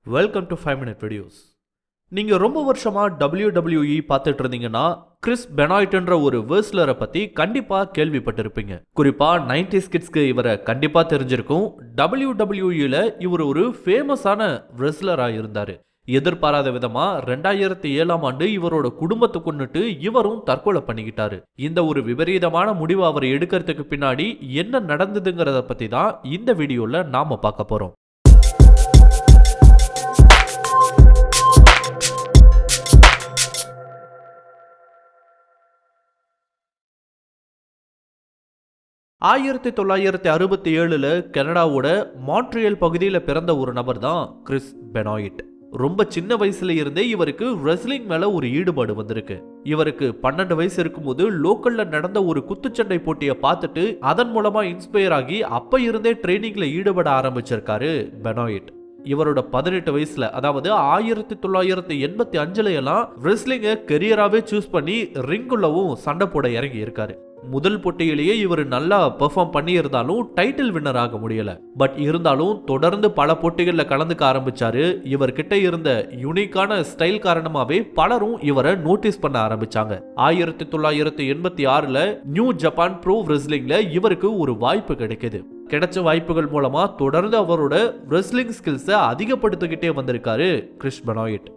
Welcome to 5 minute videos. நீங்கள் ரொம்ப வருஷமாக WWE பார்த்துட்டு இருந்தீங்கன்னா கிறிஸ் பெனாய்ட்ன்ற ஒரு வெர்ஸ்லரை பற்றி கண்டிப்பாக கேள்விப்பட்டிருப்பீங்க. குறிப்பாக 90s கிட்ஸ்க்கு இவரை கண்டிப்பாக தெரிஞ்சிருக்கும். WWEல இவர் ஒரு ஃபேமஸான ரெஸ்லராக இருந்தார். எதிர்பாராத விதமா 2007ஆம் ஆண்டு இவரோட குடும்பத்தை கொன்னுட்டு இவரும் தற்கொலை பண்ணிக்கிட்டாரு. இந்த ஒரு விபரீதமான முடிவு அவர் எடுக்கிறதுக்கு பின்னாடி என்ன நடந்ததுங்கிறத பற்றி தான் இந்த வீடியோவில் நாம பார்க்க போகிறோம். 1967 கனடாவோட மான்ட்ரியல் பகுதியில் பிறந்த ஒரு நபர் தான் கிறிஸ் பெனாய்ட். ரொம்ப சின்ன வயசுல இருந்தே இவருக்கு ரெஸ்லிங் மேல ஒரு ஈடுபாடு வந்திருக்கு. இவருக்கு 12 வயசு இருக்கும்போது லோக்கல்ல நடந்த ஒரு குத்துச்சண்டை போட்டியை பார்த்துட்டு அதன் மூலமா இன்ஸ்பயர் ஆகி அப்ப இருந்தே ட்ரைனிங்ல ஈடுபட ஆரம்பிச்சிருக்காரு பெனாய்ட். இவரோட 18 வயசுல, அதாவது 1985 எல்லாம் ரெஸ்லிங்கை கெரியராகவே சூஸ் பண்ணி ரிங்குள்ளவும் சண்டை போட இறங்கி இருக்காரு. முதல் போட்டியிலேயே இவர் நல்லா பெர்ஃபார்ம் பண்ணி இருந்தாலும் டைட்டில் வின்னர் ஆக முடியல. பட் இருந்தாலும் தொடர்ந்து பல போட்டிகளில் கலந்துக்க ஆரம்பிச்சாரு. இவர்கிட்ட இருந்த யூனிக்கான ஸ்டைல் காரணமாவே பலரும் இவரை நோட்டீஸ் பண்ண ஆரம்பிச்சாங்க. 1986 நியூ ஜப்பான் ப்ரோ ரெஸ்லிங்ல இவருக்கு ஒரு வாய்ப்பு கிடைக்குது. கிடைச்ச வாய்ப்புகள் மூலமா தொடர்ந்து அவரோட ரெஸ்லிங் ஸ்கில்ஸை அதிகப்படுத்திக்கிட்டே வந்திருக்காரு Chris Benoit.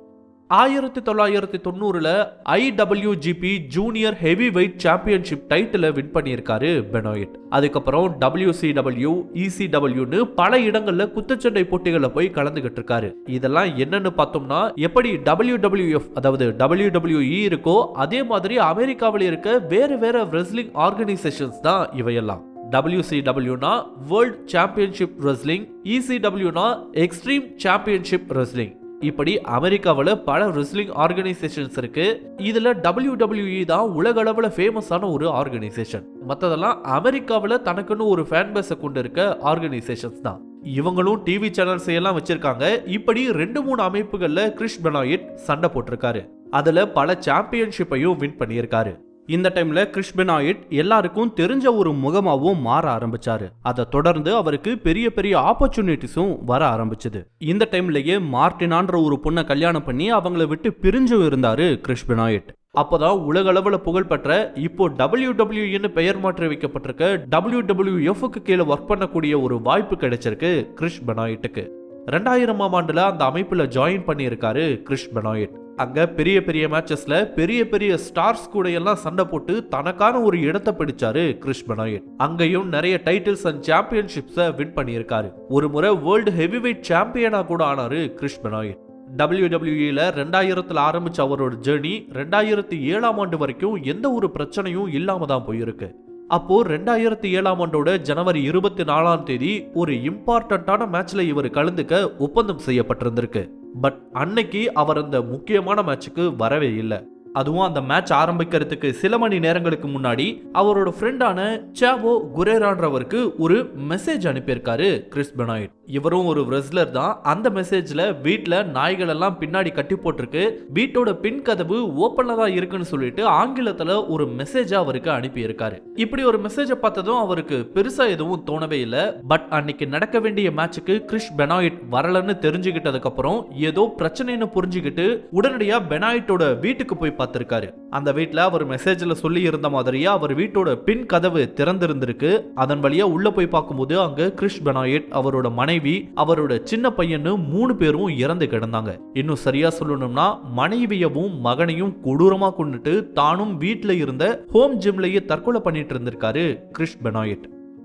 1990 IWGP junior heavy weight championship டைட்டிலை வின் பண்ணியிருக்காரு பெனாய்ட். அதுக்கப்புறம் WCW, ECWன்னு பல இடங்கள்ல குத்துச்சண்டை போட்டிகளை போய் கலந்துகிட்டு இருக்காரு. இதெல்லாம் என்னன்னு பார்த்தோம்னா, எப்படி WWF அதாவது WWE இருக்கோ அதே மாதிரி அமெரிக்காவில் இருக்க வேறு வேற ரெஸ்லிங் ஆர்கனைசேஷன்ஸ் தான் இவையெல்லாம். WCWனா வேர்ல்ட் சாம்பியன்ஷிப் ரெஸ்லிங், ECWனா எக்ஸ்ட்ரீம் சாம்பியன்ஷிப் ரெஸ்லிங். இப்படி அமெரிக்காவில் பல ரெஸ்லிங் ஆர்கனைசேஷன்ஸ் இருக்கு. இதுல WWE தான் உலக அளவுல ஃபேமஸான ஒரு ஆர்கனைசேஷன். மற்றதெல்லாம் அமெரிக்காவில் தனக்குன்னு ஒரு ஃபேன் பேஸை கொண்டு இருக்க ஆர்கனைசேஷன்ஸ் தான். இவங்களும் டிவி சேனல்ஸ் எல்லாம் வச்சிருக்காங்க. இப்படி 2-3 அமைப்புகள்ல கிறிஸ் பெனாய்ட் சண்டை போட்டிருக்காரு. அதுல பல சாம்பியன்ஷிப்பையும் வின் பண்ணியிருக்காரு. இந்த டைம்ல கிறிஸ் பெனாய்ட் எல்லாருக்கும் தெரிஞ்ச ஒரு முகமாவும் மாற ஆரம்பிச்சாரு. அதை தொடர்ந்து அவருக்கு பெரிய பெரிய ஆப்பர்ச்சுனிட்டிஸும் வர ஆரம்பிச்சது. இந்த டைம்லயே மார்டினான்ற ஒரு பொண்ணை கல்யாணம் பண்ணி அவங்கள விட்டு பிரிஞ்சும் இருந்தாரு கிறிஸ் பெனாய்ட். அப்போதான் உலக அளவுல புகழ்பெற்ற, இப்போ WWE பெயர் மாற்றி வைக்கப்பட்டிருக்க WWFக்கு கீழே ஒர்க் பண்ணக்கூடிய ஒரு வாய்ப்பு கிடைச்சிருக்கு கிறிஸ் பெனாய்ட்டுக்கு. 2000ஆம் ஆண்டுல அந்த அமைப்புல ஜாயின் பண்ணி இருக்காரு கிறிஸ் பெனாய்ட். அங்க பெரிய பெரிய மேட்சஸ்ல பெரிய பெரிய ஸ்டார்ஸ் கூட எல்லாம் சண்டை போட்டு தனக்கான ஒரு இடத்தை பிடிச்சாரு கிறிஸ் பெனாய்ட். அங்கேயும் நிறைய டைட்டில்ஸ் அண்ட் சாம்பியன்ஷிப்ஸை வின் பண்ணியிருக்காரு. ஒரு முறை வேர்ல்டு ஹெவி வெயிட் சாம்பியனா கூட ஆனாரு கிறிஸ் பெனாய்ட். WWEல 2000 ஆரம்பிச்ச அவரோட ஜேர்னி 2007ஆம் ஆண்டு வரைக்கும் எந்த ஒரு பிரச்சனையும் இல்லாம தான் போயிருக்கு. அப்போ 2007ஆம் ஆண்டோட ஜனவரி 24ஆம் தேதி ஒரு இம்பார்ட்டன்டான மேட்ச்ல இவர் கலந்துக்க ஒப்பந்தம் செய்யப்பட்டிருந்திருக்கு. பட் அன்னைக்கு அவர் அந்த முக்கியமான மேட்சுக்கு வரவே இல்லை. அதுவும் அந்த மேட்ச் ஆரம்பிக்கிறதுக்கு சில மணி நேரங்களுக்கு முன்னாடி அவரோட ஃப்ரெண்டான சாவோ குரேரான்றவருக்கு ஒரு மெசேஜ் அனுப்பியிருக்காரு கிறிஸ் பெனாய்ட். இவரும் ஒரு ரெஸ்லர் தான். அந்த மெசேஜ்ல வீட்டுல நாய்கள் எல்லாம் பின்னாடி கட்டி போட்டிருக்கு, வீட்டோட பின் கதவு ஓப்பன்ல தான் இருக்குன்னு சொல்லிட்டு ஆங்கிலத்துல ஒரு மெசேஜா அவருக்கு அனுப்பி இருக்காரு. இப்படி ஒரு மெசேஜை பார்த்ததும் அவருக்கு பெருசா எதுவும் தோணவே இல்லை. பட் அன்னைக்கு நடக்க வேண்டிய மேட்சுக்கு கிறிஸ் பெனாய்ட் வரலன்னு தெரிஞ்சுக்கிட்டதுக்கு அப்புறம் ஏதோ பிரச்சனைன்னு புரிஞ்சுக்கிட்டு உடனடியா பெனாய்ட்டோட வீட்டுக்கு போய் பார்த்திருக்காரு. அந்த வீட்டுல அவர் மெசேஜ்ல சொல்லி இருந்த மாதிரியா அவர் வீட்டோட பின் கதவு திறந்திருந்திருக்கு. அதன் வழியா உள்ள போய் பார்க்கும்போது அங்க கிறிஸ் பெனாய்ட், அவரோட மனைவி, அவரோட சின்ன பையன்னு 3 பேரும் இறந்து கிடந்தாங்க. இன்னும் சரியா சொல்லணும்னா மனைவியவும் மகனையும் கொடூரமா கொண்டுட்டு தானும் வீட்டுல இருந்த ஹோம் ஜிம்லயே தற்கொலை பண்ணிட்டு இருந்திருக்காரு கிறிஸ் பெனாய்ட்.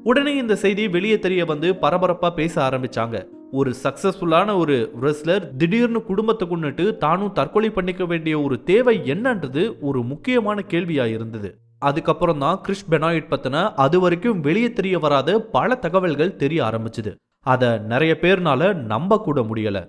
உடனே இந்த செய்தி வெளியே தெரிய வந்து பரபரப்பா பேச ஆரம்பிச்சாங்க. ஒரு சக்சஸ்ஃபுல்லான ஒரு ரெஸ்லர் திடீர்னு குடும்பத்தை கொண்டுட்டு தானும் தற்கொலை பண்ணிக்க வேண்டிய ஒரு தேவை என்னன்றது ஒரு முக்கியமான கேள்வியா இருந்தது. அதுக்கப்புறம் தான் கிறிஸ் பெனாய்ட் பத்தின அது வரைக்கும் வெளியே தெரிய வராத பல தகவல்கள் தெரிய ஆரம்பிச்சது. அதை நிறைய பேர்னால நம்ப கூட முடியல.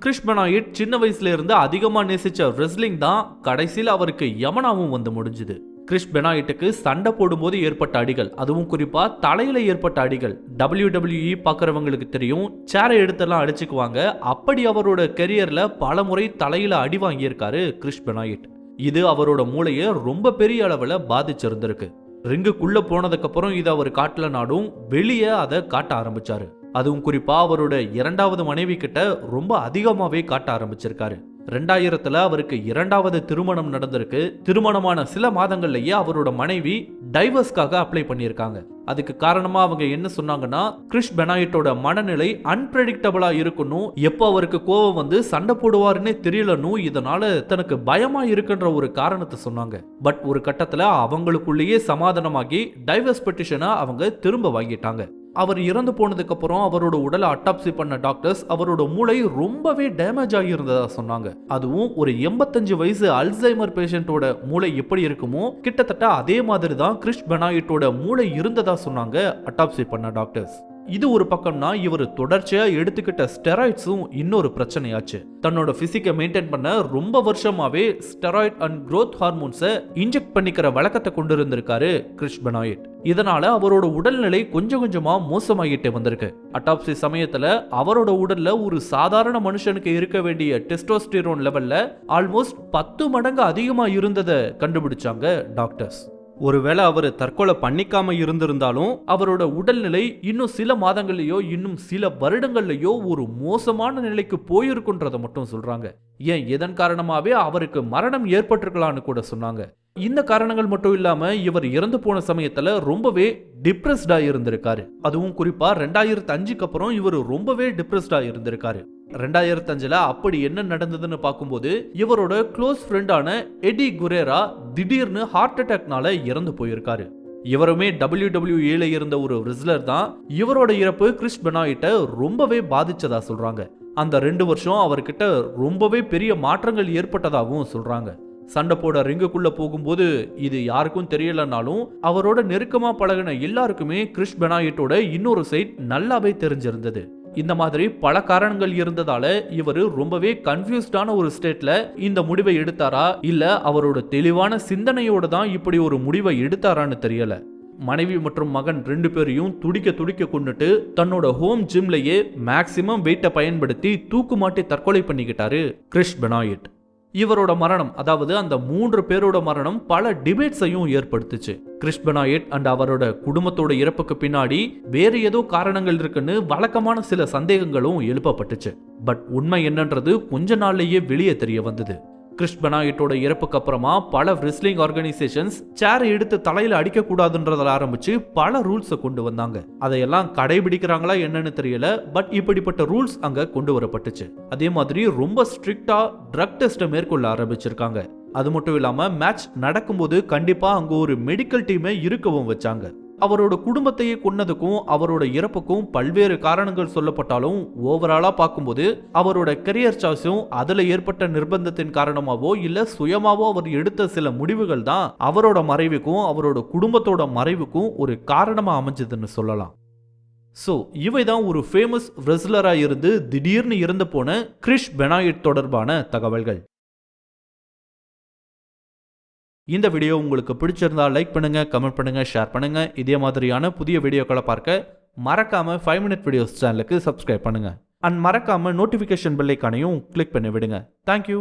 கிறிஸ் பெனாய்ட் சின்ன வயசுல இருந்து அதிகமா நேசிச்ச ரெஸ்லிங் தான் கடைசியில் அவருக்கு யமனாவும் வந்து முடிஞ்சுது. கிறிஸ் பெனாய்ட்டுக்கு சண்டை போடும்போது ஏற்பட்ட அடிகள், அதுவும் குறிப்பா தலையில ஏற்பட்ட அடிகள் WWE பார்க்கறவங்களுக்கு தெரியும். சேரை எடுத்தெல்லாம் அடிச்சுக்குவாங்க. அப்படி அவரோட கெரியர்ல பல முறை தலையில அடி வாங்கியிருக்காரு கிறிஸ் பெனாய்ட். இது அவரோட மூளையை ரொம்ப பெரிய அளவுல பாதிச்சிருந்திருக்கு. ரிங்குக்குள்ள போனதுக்கு அப்புறம் இதை அவர் காட்டலனாலும் வெளியே அதை காட்ட ஆரம்பிச்சாரு. அதுவும் குறிப்பா அவரோட இரண்டாவது மனைவி கிட்ட ரொம்ப அதிகமாவே காட்ட ஆரம்பிச்சிருக்காரு. 2000ல அவருக்கு இரண்டாவது திருமணம் நடந்திருக்கு. திருமணமான சில மாதங்கள்லயே அவரோட மனைவி டைவர்ஸ்க்காக அப்ளை பண்ணியிருக்காங்க. அதுக்கு காரணமா அவங்க என்ன சொன்னாங்கன்னா, கிறிஸ் பெனாய்ட்டோட மனநிலை அன்பிரெடிக்டபிளா இருக்கணும், எப்போ அவருக்கு கோவம் வந்து சண்டை போடுவாருன்னே தெரியலனும், இதனால தனக்கு பயமா இருக்குன்ற ஒரு காரணத்தை சொன்னாங்க. பட் ஒரு கட்டத்துல அவங்களுக்குள்ளேயே சமாதானமாகி டைவர்ஸ் பெட்டிஷனை அவங்க திரும்ப வாங்கிட்டாங்க. அவர் இறந்து போனதுக்கு அப்புறம் அவரோட உடலை அட்டாப்சி பண்ண டாக்டர்ஸ் அவரோட மூளை ரொம்பவே டேமேஜ் ஆகியிருந்ததா சொன்னாங்க. அதுவும் ஒரு 85 வயசு அல்சைமர் பேஷண்டோட மூளை எப்படி இருக்குமோ கிட்டத்தட்ட அதே மாதிரி தான் கிறிஸ் பெனாய்ட்டோட மூளை இருந்ததா சொன்னாங்க அட்டாப்சி பண்ண டாக்டர்ஸ். இது ஒரு பக்கம்னா, இவர் தொடர்ச்சியா எடுத்துக்கிட்ட ஸ்டெராய்ட்ஸும் இன்னொரு பிரச்சனையாச்சு. தன்னோட பிசிக்கை மெயின்டைன் பண்ண ரொம்ப வருஷமாவே ஸ்டெராய்ட் அண்ட் growth ஹார்மோன்ஸை இன்ஜெக்ட் பண்ணிக்கிற வழக்கத்தை கொண்டு இருந்திருக்காரு கிறிஸ் பெனாய்ட். இதனால அவரோட உடல்நிலை கொஞ்சம் கொஞ்சமா மோசமாகிட்டே வந்திருக்கு. அட்டாப்சி சமயத்துல அவரோட உடல்ல ஒரு சாதாரண மனுஷனுக்கு இருக்க வேண்டிய டெஸ்டோஸ்டிரோன் லெவல்ல ஆல்மோஸ்ட் 10 மடங்கு அதிகமா இருந்ததை கண்டுபிடிச்சாங்க டாக்டர்ஸ். ஒருவேளை அவர் தற்கொலை பண்ணிக்காம இருந்திருந்தாலும் அவரோட உடல்நிலை இன்னும் சில மாதங்கள்லயோ இன்னும் சில வருடங்கள்லயோ ஒரு மோசமான நிலைக்கு போயிருக்குன்றத மட்டும் சொல்றாங்க. ஏன் இதன் காரணமாவே அவருக்கு மரணம் ஏற்பட்டிருக்கலாம்னு கூட சொன்னாங்க. இந்த காரணங்கள் மட்டும் இல்லாம இவர் இறந்து போன சமயத்துல ரொம்பவே டிப்ரெஸ்டா இருந்திருக்காரு. அதுவும் குறிப்பா 2005க்கு அப்புறம் இவர் ரொம்பவே டிப்ரெஸ்டா இருந்திருக்காரு. 2005ல அப்படி என்ன நடந்ததுன்னு பார்க்கும்போது இவரோட க்ளோஸ் ஃப்ரெண்டான எடி குரேரா திடீர்னு ஹார்ட் அட்டாக்னால இறந்து போயிருக்காரு. இவருமே WWE இருந்த ஒரு ரெஸ்லர் தான். இவரோட இறப்பு கிறிஸ் பெனாய்ட்டை ரொம்பவே பாதிச்சதா சொல்றாங்க. அந்த 2 வருஷம் அவர்கிட்ட ரொம்பவே பெரிய மாற்றங்கள் ஏற்பட்டதாகவும் சொல்றாங்க. சண்டை போட ரிங்குக்குள்ள போகும்போது இது யாருக்கும் தெரியலனாலும் அவரோட நெருக்கமா பழகின எல்லாருக்குமே கிறிஸ் பெனாய்ட்டோட இன்னொரு சைட் நல்லாவே தெரிஞ்சிருந்தது. இந்த மாதிரி பல காரணங்கள் இருந்ததால இவர் ரொம்பவே கன்ஃபியூஸ்டான ஒரு ஸ்டேட்ல இந்த முடிவை எடுத்தாரா, இல்ல அவரோட தெளிவான சிந்தனையோட தான் இப்படி ஒரு முடிவை எடுத்தாரான்னு தெரியல. மனைவி மற்றும் மகன் 2 பேரையும் துடிக்க கொண்டுட்டு தன்னோட ஹோம் ஜிம்லயே மேக்சிமம் வெயிட்டை பயன்படுத்தி தூக்கு மாட்டி தற்கொலை பண்ணிக்கிட்டாரு கிறிஸ் பெனாய்ட். இவரோட மரணம், அதாவது அந்த 3 பேரோட மரணம் பல டிபேட்ஸையும் ஏற்படுத்துச்சு. கிறிஸ் பெனாய்ட் அண்ட் அவரோட குடும்பத்தோட இறப்புக்கு பின்னாடி வேற ஏதோ காரணங்கள் இருக்குன்னு வழக்கமான சில சந்தேகங்களும் எழுப்பப்பட்டுச்சு. பட் உண்மை என்னன்றது கொஞ்ச நாள்லயே வெளியே தெரிய வந்தது. கிறிஸ் பெனாய்ட்டோட இறப்புக்கு அப்புறமா பல ரெஸ்லிங் ஆர்கனைசேஷன்ஸ் சேரை எடுத்து தலையில அடிக்க கூடாதுன்றதுல ஆரம்பிச்சு பல ரூல்ஸை கொண்டு வந்தாங்க. அதையெல்லாம் கடைபிடிக்கிறாங்களா என்னன்னு தெரியல. பட் இப்படிப்பட்ட ரூல்ஸ் அங்க கொண்டு வரப்பட்டுச்சு. அதே மாதிரி ரொம்ப ஸ்ட்ரிக்டா ட்ரக் டெஸ்ட்டை மேற்கொள்ள ஆரம்பிச்சிருக்காங்க. அது மட்டும் இல்லாம மேட்ச் நடக்கும்போது கண்டிப்பா அங்க ஒரு மெடிக்கல் டீமை இருக்கவும் வச்சாங்க. அவரோட குடும்பத்தையே கொன்னதுக்கும் அவரோட இறப்புக்கும் பல்வேறு காரணங்கள் சொல்லப்பட்டாலும் ஓவராலா பார்க்கும்போது அவரோட கரியர் சாய்ஸும் அதுல ஏற்பட்ட நிர்பந்தத்தின் காரணமாவோ இல்ல சுயமாவோ அவர் எடுத்த சில முடிவுகள் தான் அவரோட மறைவுக்கும் அவரோட குடும்பத்தோட மறைவுக்கும் ஒரு காரணமா அமைஞ்சதுன்னு சொல்லலாம். சோ இவைதான் ஒரு ஃபேமஸ் ரெஸ்லரா இருந்து திடீர்னு இறந்து போன கிறிஸ் பெனாய்ட் தொடர்பான தகவல்கள். இந்த வீடியோ உங்களுக்கு பிடிச்சிருந்தா லைக் பண்ணுங்க, கமெண்ட் பண்ணுங்க, ஷேர் பண்ணுங்க. இதே மாதிரியான புதிய வீடியோக்களை பார்க்க மறக்காம 5 Minute Videos சேனலுக்கு சப்ஸ்கிரைப் பண்ணுங்க. அண்ட் மறக்காம நோட்டிபிகேஷன் பெல் ஐகானையும் கிளிக் பண்ணி விடுங்க. தேங்க்யூ.